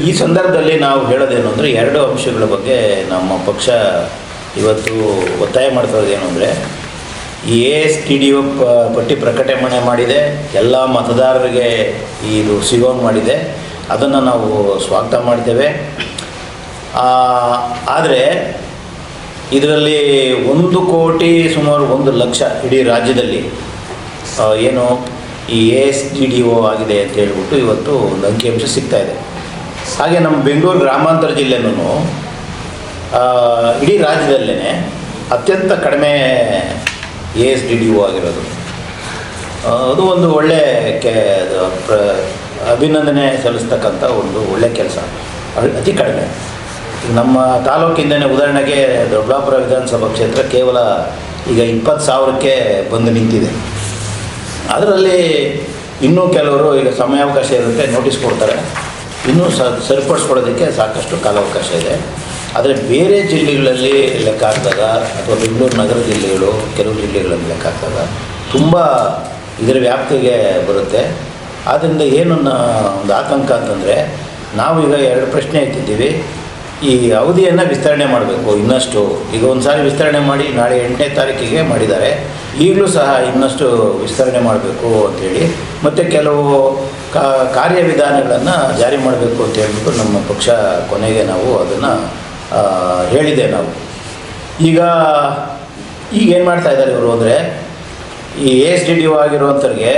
ಈ ಸಂದರ್ಭದಲ್ಲಿ ನಾವು ಹೇಳೋದೇನು ಅಂದರೆ ಎರಡು ಅಂಶಗಳ ಬಗ್ಗೆ ನಮ್ಮ ಪಕ್ಷ ಇವತ್ತು ಒತ್ತಾಯ ಮಾಡ್ತಾ ಇರೋದೇನು ಅಂದರೆ ಈ ASTDO ಪಟ್ಟಿ ಪ್ರಕಟಣೆ ಮಾಡಿದೆ, ಎಲ್ಲ ಮತದಾರರಿಗೆ ಇದು ಸಿಗೋಂಗೆ ಮಾಡಿದೆ, ಅದನ್ನು ನಾವು ಸ್ವಾಗತ ಮಾಡ್ತೇವೆ. ಆದರೆ ಇದರಲ್ಲಿ 1 ಕೋಟಿ ಸುಮಾರು 1 ಲಕ್ಷ ಇಡೀ ರಾಜ್ಯದಲ್ಲಿ ಏನು ಈ ASTDO ಆಗಿದೆ ಅಂತ ಹೇಳ್ಬಿಟ್ಟು ಇವತ್ತು ಒಂದು ಅಂಕಿಅಂಶ ಸಿಗ್ತಾಯಿದೆ. ಹಾಗೆ ನಮ್ಮ ಬೆಂಗಳೂರು ಗ್ರಾಮಾಂತರ ಜಿಲ್ಲೆನೂ ಇಡೀ ರಾಜ್ಯದಲ್ಲೇ ಅತ್ಯಂತ ಕಡಿಮೆ ASTDO ಆಗಿರೋದು. ಅದು ಒಂದು ಒಳ್ಳೆ ಅಭಿನಂದನೆ ಸಲ್ಲಿಸ್ತಕ್ಕಂಥ ಒಂದು ಒಳ್ಳೆಯ ಕೆಲಸ. ಅತಿ ಕಡಿಮೆ ನಮ್ಮ ತಾಲೂಕಿಂದನೇ ಉದಾಹರಣೆಗೆ ದೊಡ್ಡಬಳ್ಳಾಪುರ ವಿಧಾನಸಭಾ ಕ್ಷೇತ್ರ ಕೇವಲ ಈಗ 20,000ಕ್ಕೆ ಬಂದು ನಿಂತಿದೆ. ಅದರಲ್ಲಿ ಇನ್ನೂ ಕೆಲವರು ಈಗ ಸಮಯಾವಕಾಶ ಇರುತ್ತೆ, ನೋಟಿಸ್ ಕೊಡ್ತಾರೆ, ಇನ್ನೂ ಸರಿಪಡಿಸ್ಕೊಳ್ಳೋದಕ್ಕೆ ಸಾಕಷ್ಟು ಕಾಲಾವಕಾಶ ಇದೆ. ಆದರೆ ಬೇರೆ ಜಿಲ್ಲೆಗಳಲ್ಲಿ ಲೆಕ್ಕ ಹಾಕಿದಾಗ ಅಥವಾ ಬೆಂಗಳೂರು ನಗರ ಜಿಲ್ಲೆಗಳು ಕೆಲವು ಜಿಲ್ಲೆಗಳಲ್ಲಿ ಲೆಕ್ಕ ಹಾಕಿದಾಗ ತುಂಬ ಇದರ ವ್ಯಾಪ್ತಿಗೆ ಬರುತ್ತೆ. ಆದ್ದರಿಂದ ಏನು ಒಂದು ಆತಂಕ ಅಂತಂದರೆ ನಾವೀಗ 2 ಪ್ರಶ್ನೆ ಎತ್ತಿದ್ದೀವಿ. ಈ ಅವಧಿಯನ್ನು ವಿಸ್ತರಣೆ ಮಾಡಬೇಕು ಇನ್ನಷ್ಟು. ಈಗ ಒಂದು ಸಾರಿ ವಿಸ್ತರಣೆ ಮಾಡಿ ನಾಳೆ 8ನೇ ತಾರೀಕಿಗೆ ಮಾಡಿದ್ದಾರೆ, ಈಗಲೂ ಸಹ ಇನ್ನಷ್ಟು ವಿಸ್ತರಣೆ ಮಾಡಬೇಕು ಅಂಥೇಳಿ, ಮತ್ತು ಕೆಲವು ಕಾರ್ಯವಿಧಾನಗಳನ್ನು ಜಾರಿ ಮಾಡಬೇಕು ಅಂತ ಹೇಳ್ಬಿಟ್ಟು ನಮ್ಮ ಪಕ್ಷ ಕೊನೆಗೆ ನಾವು ಅದನ್ನು ಹೇಳಿದೆ. ನಾವು ಈಗೇನು ಮಾಡ್ತಾಯಿದ್ದಾರೆ ಇವರು ಅಂದರೆ ಈ ASTDO ಆಗಿರುವಂಥವ್ರಿಗೆ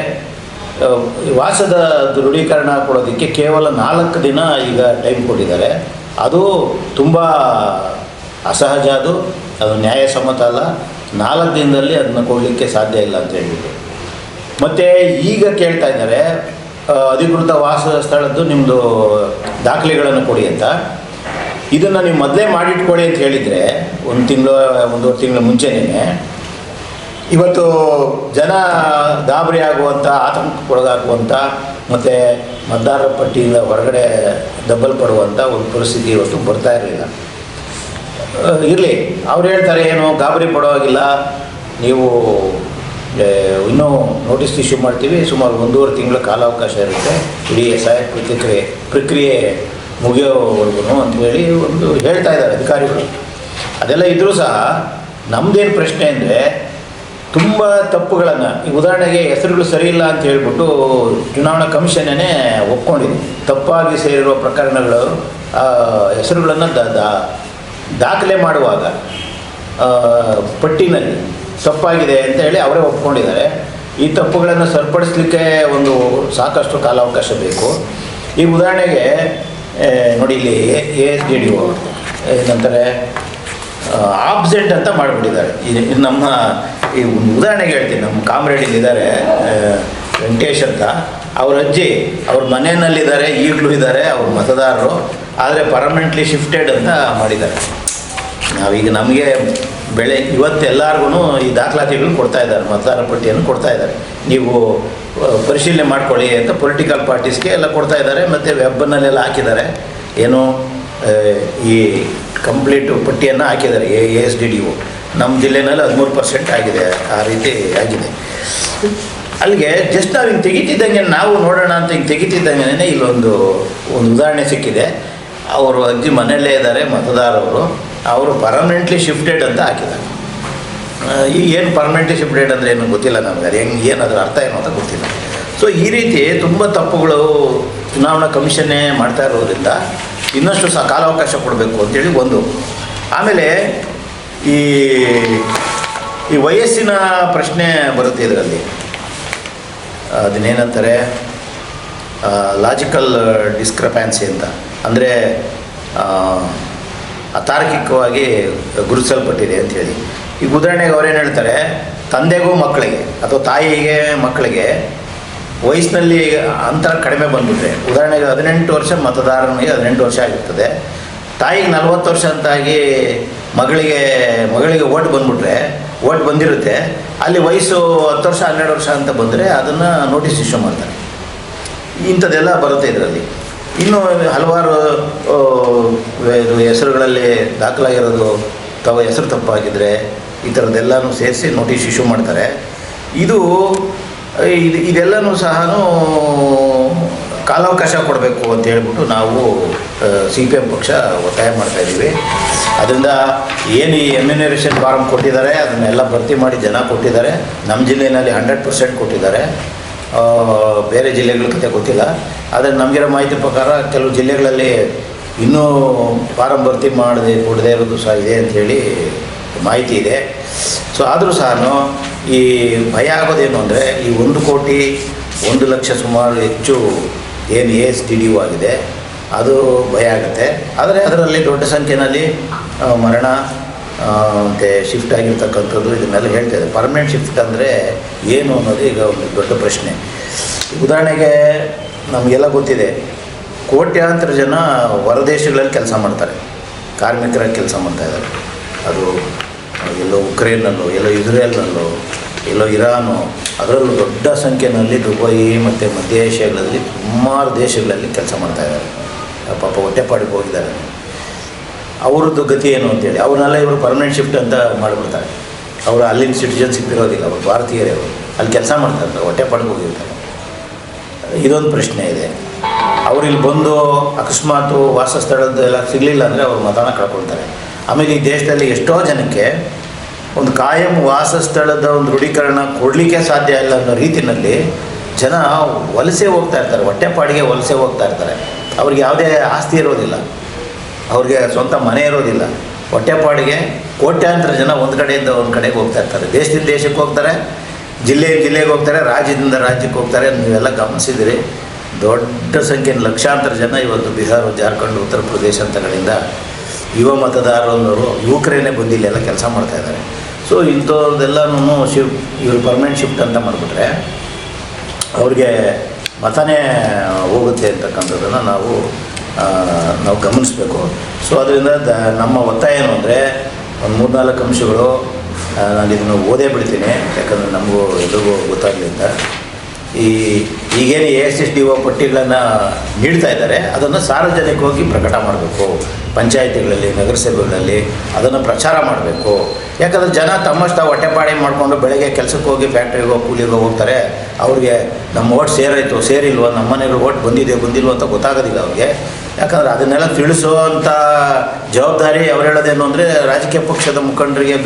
ವಾಸದ ದೃಢೀಕರಣ ಕೊಡೋದಕ್ಕೆ ಕೇವಲ 4 ದಿನ ಈಗ ಟೈಮ್ ಕೊಟ್ಟಿದ್ದಾರೆ. ಅದು ತುಂಬ ಅಸಹಜ, ಅದು ನ್ಯಾಯಸಮ್ಮತ ಅಲ್ಲ. 4 ದಿನದಲ್ಲಿ ಅದನ್ನು ಕೊಡಲಿಕ್ಕೆ ಸಾಧ್ಯ ಇಲ್ಲ ಅಂತ ಹೇಳ್ಬಿಟ್ಟು ಮತ್ತು ಈಗ ಕೇಳ್ತಾ ಇದ್ದಾರೆ ಅಧಿಕೃತ ವಾಸದ ಸ್ಥಳದ್ದು ನಿಮ್ಮದು ದಾಖಲೆಗಳನ್ನು ಕೊಡಿ ಅಂತ. ಇದನ್ನು ನೀವು ಮೊದಲೇ ಮಾಡಿಟ್ಕೊಳ್ಳಿ ಅಂತ ಹೇಳಿದರೆ 1 ತಿಂಗಳು 1.5 ತಿಂಗಳ ಮುಂಚೆನೇ ಇವತ್ತು ಜನ ಗಾಬರಿ ಆಗುವಂಥ, ಆತಂಕಕ್ಕೊಳಗಾಗುವಂಥ ಮತ್ತು ಮತದಾರರ ಪಟ್ಟಿಯಿಂದ ಹೊರಗಡೆ ದಬ್ಬಲ್ಪಡುವಂಥ ಒಂದು ಪರಿಸ್ಥಿತಿ ಇವತ್ತು ಬರ್ತಾ ಇರಲಿಲ್ಲ. ಇರಲಿ, ಅವ್ರು ಹೇಳ್ತಾರೆ ಏನು ಗಾಬರಿ ಪಡೋವಾಗಿಲ್ಲ, ನೀವು ಇನ್ನೂ ನೋಟಿಸ್ ಇಶ್ಯೂ ಮಾಡ್ತೀವಿ, ಸುಮಾರು 1.5 ತಿಂಗಳ ಕಾಲಾವಕಾಶ ಇರುತ್ತೆ ಇಡೀ SIR ಪ್ರಕ್ರಿಯೆ ಮುಗಿಯೋವರೆಗೂ ಅಂಥೇಳಿ ಒಂದು ಹೇಳ್ತಾ ಇದ್ದಾರೆ ಅಧಿಕಾರಿಗಳು. ಅದೆಲ್ಲ ಇದ್ದರೂ ಸಹ ನಮ್ಮದೇನು ಪ್ರಶ್ನೆ ಅಂದರೆ ತುಂಬ ತಪ್ಪುಗಳನ್ನು, ಈಗ ಉದಾಹರಣೆಗೆ ಹೆಸರುಗಳು ಸರಿ ಇಲ್ಲ ಅಂತ ಹೇಳ್ಬಿಟ್ಟು ಚುನಾವಣಾ ಕಮಿಷನ್ನೇ ಒಪ್ಕೊಂಡಿದೆ. ತಪ್ಪಾಗಿ ಸೇರಿರುವ ಪ್ರಕರಣಗಳು ಹೆಸರುಗಳನ್ನು ದಾಖಲೆ ಮಾಡುವಾಗ ಪಟ್ಟಿನಲ್ಲಿ ತಪ್ಪಾಗಿದೆ ಅಂತ ಹೇಳಿ ಅವರೇ ಒಪ್ಕೊಂಡಿದ್ದಾರೆ. ಈ ತಪ್ಪುಗಳನ್ನು ಸರಿಪಡಿಸಲಿಕ್ಕೆ ಒಂದು ಸಾಕಷ್ಟು ಕಾಲಾವಕಾಶ ಬೇಕು. ಈ ಉದಾಹರಣೆಗೆ ನೋಡಿ, ಇಲ್ಲಿ ASTDO ಏನಂತಾರೆ ಆಬ್ಸೆಂಟ್ ಅಂತ ಮಾಡಿಬಿಟ್ಟಿದ್ದಾರೆ. ಇದು ನಮ್ಮ ಈ ಉದಾಹರಣೆಗೆ ಹೇಳ್ತೀನಿ, ನಮ್ಮ ಕಾಮ್ರೇಡಿಲ್ಲಿದ್ದಾರೆ ವೆಂಕಟೇಶ್ ಅಂತ, ಅವ್ರ ಅಜ್ಜಿ ಅವ್ರ ಮನೆಯಲ್ಲಿದ್ದಾರೆ, ಈಗಲೂ ಇದ್ದಾರೆ ಅವ್ರ ಮತದಾರರು, ಆದರೆ ಪರ್ಮನೆಂಟ್ಲಿ ಶಿಫ್ಟೆಡ್ ಅಂತ ಮಾಡಿದ್ದಾರೆ. ನಾವೀಗ ನಮಗೆ ಇವತ್ತೆಲ್ಲರಿಗೂ ಈ ದಾಖಲಾತಿಗಳು ಕೊಡ್ತಾ ಇದ್ದಾರೆ, ಮತದಾರ ಪಟ್ಟಿಯನ್ನು ಕೊಡ್ತಾ ಇದ್ದಾರೆ, ನೀವು ಪರಿಶೀಲನೆ ಮಾಡ್ಕೊಳ್ಳಿ ಅಂತ ಪೊಲಿಟಿಕಲ್ ಪಾರ್ಟೀಸ್ಗೆ ಎಲ್ಲ ಕೊಡ್ತಾ ಇದ್ದಾರೆ. ಮತ್ತು ವೆಬ್ನಲ್ಲೆಲ್ಲ ಹಾಕಿದ್ದಾರೆ, ಏನು ಈ ಕಂಪ್ಲೀಟು ಪಟ್ಟಿಯನ್ನು ಹಾಕಿದ್ದಾರೆ ASTDO. ನಮ್ಮ ಜಿಲ್ಲೆನಲ್ಲಿ 13% ಆಗಿದೆ, ಆ ರೀತಿ ಆಗಿದೆ. ಅಲ್ಲಿಗೆ ಜಸ್ಟ್ ನಾವು ಹಿಂಗೆ ತೆಗಿತಿದ್ದಂಗೆ ನಾವು ನೋಡೋಣ ಅಂತ ಹಿಂಗೆ ತೆಗಿತಿದ್ದಂಗೆ ಇಲ್ಲೊಂದು ಉದಾಹರಣೆ ಸಿಕ್ಕಿದೆ. ಅವರು ಅಜ್ಜಿ ಮನೆಯಲ್ಲೇ ಇದ್ದಾರೆ ಮತದಾರವರು, ಅವರು ಪರ್ಮನೆಂಟ್ಲಿ ಶಿಫ್ಟೆಡ್ ಅಂತ ಹಾಕಿದ್ದಾರೆ. ಈಗ ಏನು ಪರ್ಮನೆಂಟ್ಲಿ ಶಿಫ್ಟೆಡ್ ಅಂದರೆ ಏನು ಗೊತ್ತಿಲ್ಲ ನಮಗೆ, ಅದು ಏನದರ ಅರ್ಥ ಏನು ಅಂತ ಗೊತ್ತಿಲ್ಲ. ಸೊ ಈ ರೀತಿ ತುಂಬ ತಪ್ಪುಗಳು ಚುನಾವಣಾ ಕಮಿಷನ್ನೇ ಮಾಡ್ತಾ ಇರೋದ್ರಿಂದ ಇನ್ನಷ್ಟು ಸಹ ಕಾಲಾವಕಾಶ ಕೊಡಬೇಕು ಅಂತೇಳಿ ಒಂದು. ಆಮೇಲೆ ಈ ವಯಸ್ಸಿನ ಪ್ರಶ್ನೆ ಬರುತ್ತೆ ಇದರಲ್ಲಿ. ಅದನ್ನೇನಂತಾರೆ ಲಾಜಿಕಲ್ ಡಿಸ್ಕ್ರಪ್ಯಾನ್ಸಿ ಅಂತ, ಅಂದರೆ ಅತಾರ್ಕಿಕವಾಗಿ ಗುರುತಿಸಲ್ಪಟ್ಟಿದೆ ಅಂಥೇಳಿ. ಈಗ ಉದಾಹರಣೆಗೆ ಅವರೇನು ಹೇಳ್ತಾರೆ, ತಂದೆಗೂ ಮಕ್ಕಳಿಗೆ ಅಥವಾ ತಾಯಿಗೆ ಮಕ್ಕಳಿಗೆ ವಯಸ್ಸಿನಲ್ಲಿ ಅಂತರ ಕಡಿಮೆ ಬಂದುಬಿಟ್ರೆ, ಉದಾಹರಣೆಗೆ 18 ವರ್ಷ ಮತದಾರನಿಗೆ 18 ವರ್ಷ ಆಗಿರ್ತದೆ, ತಾಯಿಗೆ 40 ವರ್ಷ ಅಂತಾಗಿ ಮಗಳಿಗೆ ಓಟ್ ಬಂದುಬಿಟ್ರೆ, ಓಟ್ ಬಂದಿರುತ್ತೆ, ಅಲ್ಲಿ ವಯಸ್ಸು 10 ವರ್ಷ 12 ವರ್ಷ ಅಂತ ಬಂದರೆ ಅದನ್ನು ನೋಟಿಸ್ ಇಶ್ಯೂ ಮಾಡ್ತಾರೆ. ಇಂಥದ್ದೆಲ್ಲ ಬರುತ್ತೆ ಇದರಲ್ಲಿ. ಇನ್ನೂ ಹಲವಾರು ಹೆಸರುಗಳಲ್ಲಿ ದಾಖಲಾಗಿರೋದು ಹೆಸರು ತಪ್ಪಾಗಿದ್ದರೆ ಈ ಥರದ್ದೆಲ್ಲನೂ ಸೇರಿಸಿ ನೋಟಿಸ್ ಇಶ್ಯೂ ಮಾಡ್ತಾರೆ. ಇದೆಲ್ಲನೂ ಸಹ ಕಾಲಾವಕಾಶ ಕೊಡಬೇಕು ಅಂತ ಹೇಳ್ಬಿಟ್ಟು ನಾವು CPM ಪಕ್ಷ ಒತ್ತಾಯ ಮಾಡ್ತಾಯಿದ್ದೀವಿ. ಅದರಿಂದ ಏನು ಈ ಎಮ್ಯುನರೇಷನ್ ಫಾರ್ಮ್ ಕೊಟ್ಟಿದ್ದಾರೆ ಅದನ್ನೆಲ್ಲ ಭರ್ತಿ ಮಾಡಿ ಜನ ಕೊಟ್ಟಿದ್ದಾರೆ. ನಮ್ಮ ಜಿಲ್ಲೆಯಲ್ಲಿ 100% ಕೊಟ್ಟಿದ್ದಾರೆ. ಬೇರೆ ಜಿಲ್ಲೆಗಳ ಕತೆ ಗೊತ್ತಿಲ್ಲ. ಆದರೆ ನಮಗಿರೋ ಮಾಹಿತಿ ಪ್ರಕಾರ ಕೆಲವು ಜಿಲ್ಲೆಗಳಲ್ಲಿ ಇನ್ನೂ ಫಾರಮ್ ಭರ್ತಿ ಕೊಡದೇ ಇರೋದು ಸಹ ಇದೆ ಅಂಥೇಳಿ ಮಾಹಿತಿ ಇದೆ. ಸೊ ಆದರೂ ಸಹ ಈ ಭಯ ಆಗೋದೇನು ಅಂದರೆ ಈ 1,01,00,000 ಸುಮಾರು ಹೆಚ್ಚು ಏನು ASDDO ಆಗಿದೆ ಅದು ಭಯ ಆಗುತ್ತೆ. ಆದರೆ ಅದರಲ್ಲಿ ದೊಡ್ಡ ಸಂಖ್ಯೆಯಲ್ಲಿ ಮರಣ ಮತ್ತು ಶಿಫ್ಟ್ ಆಗಿರ್ತಕ್ಕಂಥದ್ದು ಇದನ್ನೆಲ್ಲ ಹೇಳ್ತಾಯಿದೆ. ಪರ್ಮನೆಂಟ್ ಶಿಫ್ಟ್ ಅಂದರೆ ಏನು ಅನ್ನೋದು ಈಗ ಒಂದು ದೊಡ್ಡ ಪ್ರಶ್ನೆ. ಉದಾಹರಣೆಗೆ ನಮಗೆಲ್ಲ ಗೊತ್ತಿದೆ, ಕೋಟ್ಯಾಂತರ ಜನ ಹೊರದೇಶಗಳಲ್ಲಿ ಕೆಲಸ ಮಾಡ್ತಾರೆ, ಕಾರ್ಮಿಕರಾಗಿ ಕೆಲಸ ಮಾಡ್ತಾಯಿದ್ದಾರೆ. ಅದು ಎಲ್ಲೋ ಉಕ್ರೇನ್ನಲ್ಲೋ, ಎಲ್ಲೋ ಇಸ್ರೇಲ್ನಲ್ಲೋ, ಎಲ್ಲೋ ಇರಾನು, ಅದರಲ್ಲೂ ದೊಡ್ಡ ಸಂಖ್ಯೆಯಲ್ಲಿ ದುಬೈ ಮತ್ತು ಮಧ್ಯ ಏಷ್ಯಾಗಳಲ್ಲಿ ಸುಮಾರು ದೇಶಗಳಲ್ಲಿ ಕೆಲಸ ಮಾಡ್ತಾಯಿದ್ದಾರೆ. ಪಾಪ ಹೊಟ್ಟೆಪಾಡಿಗೆ ಹೋಗಿದ್ದಾರೆ. ಅವ್ರದ್ದು ಗತಿ ಏನು ಅಂತೇಳಿ ಅವ್ರನ್ನೆಲ್ಲ ಇವರು ಪರ್ಮನೆಂಟ್ ಶಿಫ್ಟ್ ಅಂತ ಮಾಡಿಬಿಡ್ತಾರೆ. ಅವರು ಅಲ್ಲಿನ ಸಿಟಿಜನ್ಶಿಪ್ ಇರೋದಿಲ್ಲ, ಅವರು ಭಾರತೀಯರೇ, ಅವರು ಅಲ್ಲಿ ಕೆಲಸ ಮಾಡ್ತಾರೆ, ಹೊಟ್ಟೆಪಾಡಿಗೆ ಹೋಗಿರ್ತಾರೆ. ಇದೊಂದು ಪ್ರಶ್ನೆ ಇದೆ. ಅವ್ರು ಇಲ್ಲಿ ಬಂದು ಅಕಸ್ಮಾತು ವಾಸಸ್ಥಳದ್ದೆಲ್ಲ ಸಿಗಲಿಲ್ಲ ಅಂದರೆ ಅವ್ರು ಮತನ ಕಳ್ಕೊಳ್ತಾರೆ. ಆಮೇಲೆ ಈ ದೇಶದಲ್ಲಿ ಎಷ್ಟೋ ಜನಕ್ಕೆ ಒಂದು ಕಾಯಂ ವಾಸಸ್ಥಳದ ಒಂದು ದೃಢೀಕರಣ ಕೊಡಲಿಕ್ಕೆ ಸಾಧ್ಯ ಇಲ್ಲ ಅನ್ನೋ ರೀತಿಯಲ್ಲಿ ಜನ ವಲಸೆ ಹೋಗ್ತಾ ಇರ್ತಾರೆ, ಹೊಟ್ಟೆಪಾಡಿಗೆ ವಲಸೆ ಹೋಗ್ತಾ ಇರ್ತಾರೆ. ಅವ್ರಿಗೆ ಯಾವುದೇ ಆಸ್ತಿ ಇರೋದಿಲ್ಲ, ಅವ್ರಿಗೆ ಸ್ವಂತ ಮನೆ ಇರೋದಿಲ್ಲ. ಹೊಟ್ಟೆಪಾಡಿಗೆ ಕೋಟ್ಯಾಂತರ ಜನ ಒಂದು ಕಡೆಯಿಂದ ಒಂದು ಕಡೆಗೆ ಹೋಗ್ತಾ ಇರ್ತಾರೆ. ದೇಶದಿಂದ ದೇಶಕ್ಕೆ ಹೋಗ್ತಾರೆ, ಜಿಲ್ಲೆಗೆ ಹೋಗ್ತಾರೆ, ರಾಜ್ಯದಿಂದ ರಾಜ್ಯಕ್ಕೆ ಹೋಗ್ತಾರೆ. ನೀವೆಲ್ಲ ಗಮನಿಸಿದಿರಿ, ದೊಡ್ಡ ಸಂಖ್ಯೆಯ ಲಕ್ಷಾಂತರ ಜನ ಇವತ್ತು ಬಿಹಾರ, ಜಾರ್ಖಂಡ್, ಉತ್ತರ ಪ್ರದೇಶ ಅಂತ ಕಡೆಯಿಂದ ಯುವ ಮತದಾರರು ಯುವಕರೇನೇ ಬಂದು ಇಲ್ಲೆಲ್ಲ ಕೆಲಸ ಮಾಡ್ತಾಯಿದ್ದಾರೆ. ಸೊ ಇಂಥದ್ದೆಲ್ಲನೂ ಇವರು ಪರ್ಮನೆಂಟ್ ಶಿಫ್ಟ್ ಅಂತ ಮಾಡಿಬಿಟ್ರೆ ಅವ್ರಿಗೆ ಮತನೇ ಹೋಗುತ್ತೆ ಅಂತಕ್ಕಂಥದ್ದನ್ನು ನಾವು ಗಮನಿಸಬೇಕು. ಸೊ ಅದರಿಂದ ನಮ್ಮ ಒತ್ತಾಯ ಏನು ಅಂದರೆ ಒಂದು 3-4 ಅಂಶಗಳು. ನಾನು ಇದನ್ನು ಓದೇ ಬಿಡ್ತೀನಿ, ಯಾಕಂದರೆ ನಮಗೂ ಎಲ್ರಿಗೂ ಗೊತ್ತಾಗಲಿಲ್ಲ. ಈಗೇನು ASDO ಪಟ್ಟಿಗಳನ್ನು ನೀಡ್ತಾ ಇದ್ದಾರೆ ಅದನ್ನು ಸಾರ್ವಜನಿಕವಾಗಿ ಪ್ರಕಟ ಮಾಡಬೇಕು. ಪಂಚಾಯಿತಿಗಳಲ್ಲಿ, ನಗರಸಭೆಗಳಲ್ಲಿ ಅದನ್ನು ಪ್ರಚಾರ ಮಾಡಬೇಕು. ಯಾಕಂದರೆ ಜನ ತಮ್ಮಷ್ಟು ಹೊಟ್ಟೆಪಾಡಿ ಮಾಡಿಕೊಂಡು ಬೆಳಗ್ಗೆ ಕೆಲಸಕ್ಕೆ ಹೋಗಿ ಫ್ಯಾಕ್ಟ್ರಿಗೋ ಕೂಲಿಗೋ ಹೋಗ್ತಾರೆ. ಅವ್ರಿಗೆ ನಮ್ಮ ಓಟ್ ಸೇರಾಯಿತು ಸೇರಿಲ್ವೋ, ನಮ್ಮ ಮನೆಗಳು ಓಟ್ ಬಂದಿಲ್ವೋ ಅಂತ ಗೊತ್ತಾಗೋದಿಲ್ಲ ಅವ್ರಿಗೆ. ಯಾಕಂದರೆ ಅದನ್ನೆಲ್ಲ ತಿಳಿಸೋವಂಥ ಜವಾಬ್ದಾರಿ ಅವ್ರು ಹೇಳೋದೇನು ಅಂದರೆ ರಾಜಕೀಯ ಪಕ್ಷದ ಮುಖಂಡರಿಗೆ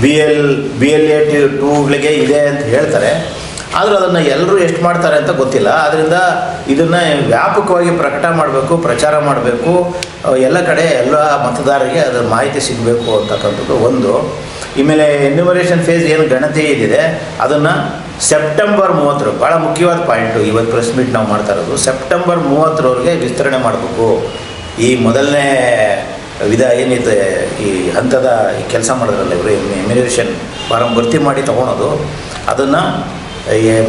BLA 2ಗಳಿಗೆ ಇದೆ ಅಂತ ಹೇಳ್ತಾರೆ. ಆದರೂ ಅದನ್ನು ಎಲ್ಲರೂ ಎಷ್ಟು ಮಾಡ್ತಾರೆ ಅಂತ ಗೊತ್ತಿಲ್ಲ. ಆದ್ದರಿಂದ ಇದನ್ನು ವ್ಯಾಪಕವಾಗಿ ಪ್ರಕಟ ಮಾಡಬೇಕು, ಪ್ರಚಾರ ಮಾಡಬೇಕು. ಎಲ್ಲ ಕಡೆ ಎಲ್ಲ ಮತದಾರರಿಗೆ ಅದರ ಮಾಹಿತಿ ಸಿಗಬೇಕು ಅಂತಕ್ಕಂಥದ್ದು ಒಂದು. ಆಮೇಲೆ ಎನ್ಯುಮರೇಷನ್ ಫೇಸ್ ಏನು ಗಣತಿ ಇದೆ ಅದನ್ನು ಸೆಪ್ಟೆಂಬರ್ 30 ಭಾಳ ಮುಖ್ಯವಾದ ಪಾಯಿಂಟು. ಇವತ್ತು ಪ್ರೆಸ್ ಮೀಟ್ ನಾವು ಮಾಡ್ತಾ ಇರೋದು ಸೆಪ್ಟೆಂಬರ್ 30ರವರೆಗೆ ವಿಸ್ತರಣೆ ಮಾಡಬೇಕು. ಈ ಮೊದಲನೇ ವಿಧ ಏನಿದೆ ಈ ಹಂತದ ಈ ಕೆಲಸ ಮಾಡೋದ್ರಲ್ಲ ಇವರು ಎನ್ಯುಮರೇಷನ್ ಫಾರಮ್ ಭರ್ತಿ ಮಾಡಿ ತೊಗೊಳೋದು, ಅದನ್ನು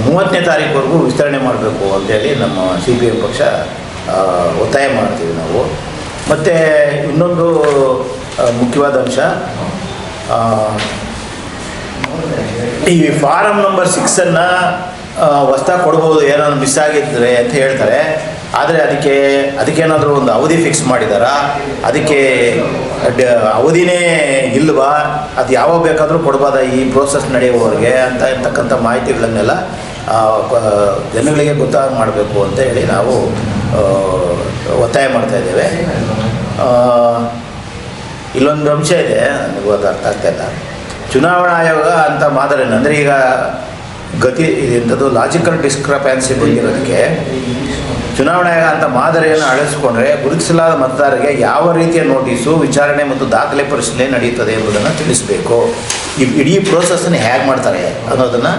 30ನೇ ತಾರೀಕುವರೆಗೂ ವಿಸ್ತರಣೆ ಮಾಡಬೇಕು ಅಂತೇಳಿ ನಮ್ಮ CPM ಪಕ್ಷ ಒತ್ತಾಯ ಮಾಡ್ತೀವಿ ನಾವು. ಮತ್ತು ಇನ್ನೊಂದು ಮುಖ್ಯವಾದ ಅಂಶ, ಈ ಫಾರಮ್ ನಂಬರ್ 6 ಹೊಸ್ದಾಗಿ ಕೊಡ್ಬೋದು ಏನಾದ್ರು ಮಿಸ್ ಆಗಿದ್ರೆ ಅಂತ ಹೇಳ್ತಾರೆ. ಆದರೆ ಅದಕ್ಕೇನಾದರೂ ಒಂದು ಅವಧಿ ಫಿಕ್ಸ್ ಮಾಡಿದಾರಾ, ಅದಕ್ಕೆ ಅವಧಿನೇ ಇಲ್ವಾ, ಅದು ಯಾವಾಗ ಬೇಕಾದರೂ ಕೊಡ್ಬೋದಾ ಈ ಪ್ರೋಸೆಸ್ ನಡೆಯುವವರೆಗೆ ಅಂತ ಇರ್ತಕ್ಕಂಥ ಮಾಹಿತಿಗಳನ್ನೆಲ್ಲ ಜನಗಳಿಗೆ ಗೊತ್ತಾಗಿ ಮಾಡಬೇಕು ಅಂತ ಹೇಳಿ ನಾವು ಒತ್ತಾಯ ಮಾಡ್ತಾಯಿದ್ದೇವೆ. ಇಲ್ಲೊಂದು ಅಂಶ ಇದೆ, ನನಗೂ ಅದು ಅರ್ಥ ಆಗ್ತಾಯಿಲ್ಲ. ಚುನಾವಣಾ ಆಯೋಗ ಅಂತ ಮಾದರಿ ಅಂದರೆ ಈಗ ಗತಿ ಇಂಥದ್ದು ಲಾಜಿಕಲ್ ಡಿಸ್ಕ್ರಪೆನ್ಸಿ ಬಂದಿರೋದಕ್ಕೆ ಚುನಾವಣಾ ಆಯೋಗ ಅಂತ ಮಾದರಿಯನ್ನು ಅಳಿಸ್ಕೊಂಡ್ರೆ ಗುರುತಿಸಲಾದ ಮತದಾರರಿಗೆ ಯಾವ ರೀತಿಯ ನೋಟಿಸು, ವಿಚಾರಣೆ ಮತ್ತು ದಾಖಲೆ ಪರಿಶೀಲನೆ ನಡೆಯುತ್ತದೆ ಎಂಬುದನ್ನು ತಿಳಿಸಬೇಕು. ಈ ಇಡೀ ಪ್ರೋಸೆಸ್ಸನ್ನು ಹೇಗೆ ಮಾಡ್ತಾರೆ ಅನ್ನೋದನ್ನು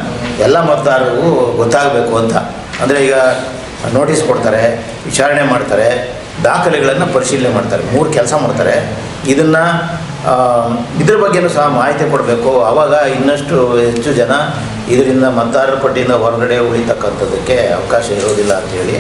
ಎಲ್ಲ ಮತದಾರರಿಗೂ ಗೊತ್ತಾಗಬೇಕು ಅಂತ. ಅಂದರೆ ಈಗ ನೋಟಿಸ್ ಕೊಡ್ತಾರೆ, ವಿಚಾರಣೆ ಮಾಡ್ತಾರೆ, ದಾಖಲೆಗಳನ್ನು ಪರಿಶೀಲನೆ ಮಾಡ್ತಾರೆ, 3 ಕೆಲಸ ಮಾಡ್ತಾರೆ. ಇದ್ರ ಬಗ್ಗೆಯೂ ಸಹ ಮಾಹಿತಿ ಕೊಡಬೇಕು. ಆವಾಗ ಇನ್ನಷ್ಟು ಹೆಚ್ಚು ಜನ ಇದರಿಂದ ಮತದಾರರ ಪಟ್ಟಿಯಿಂದ ಹೊರಗಡೆ ಉಳಿತಕ್ಕಂಥದ್ದಕ್ಕೆ ಅವಕಾಶ ಇರೋದಿಲ್ಲ ಅಂಥೇಳಿ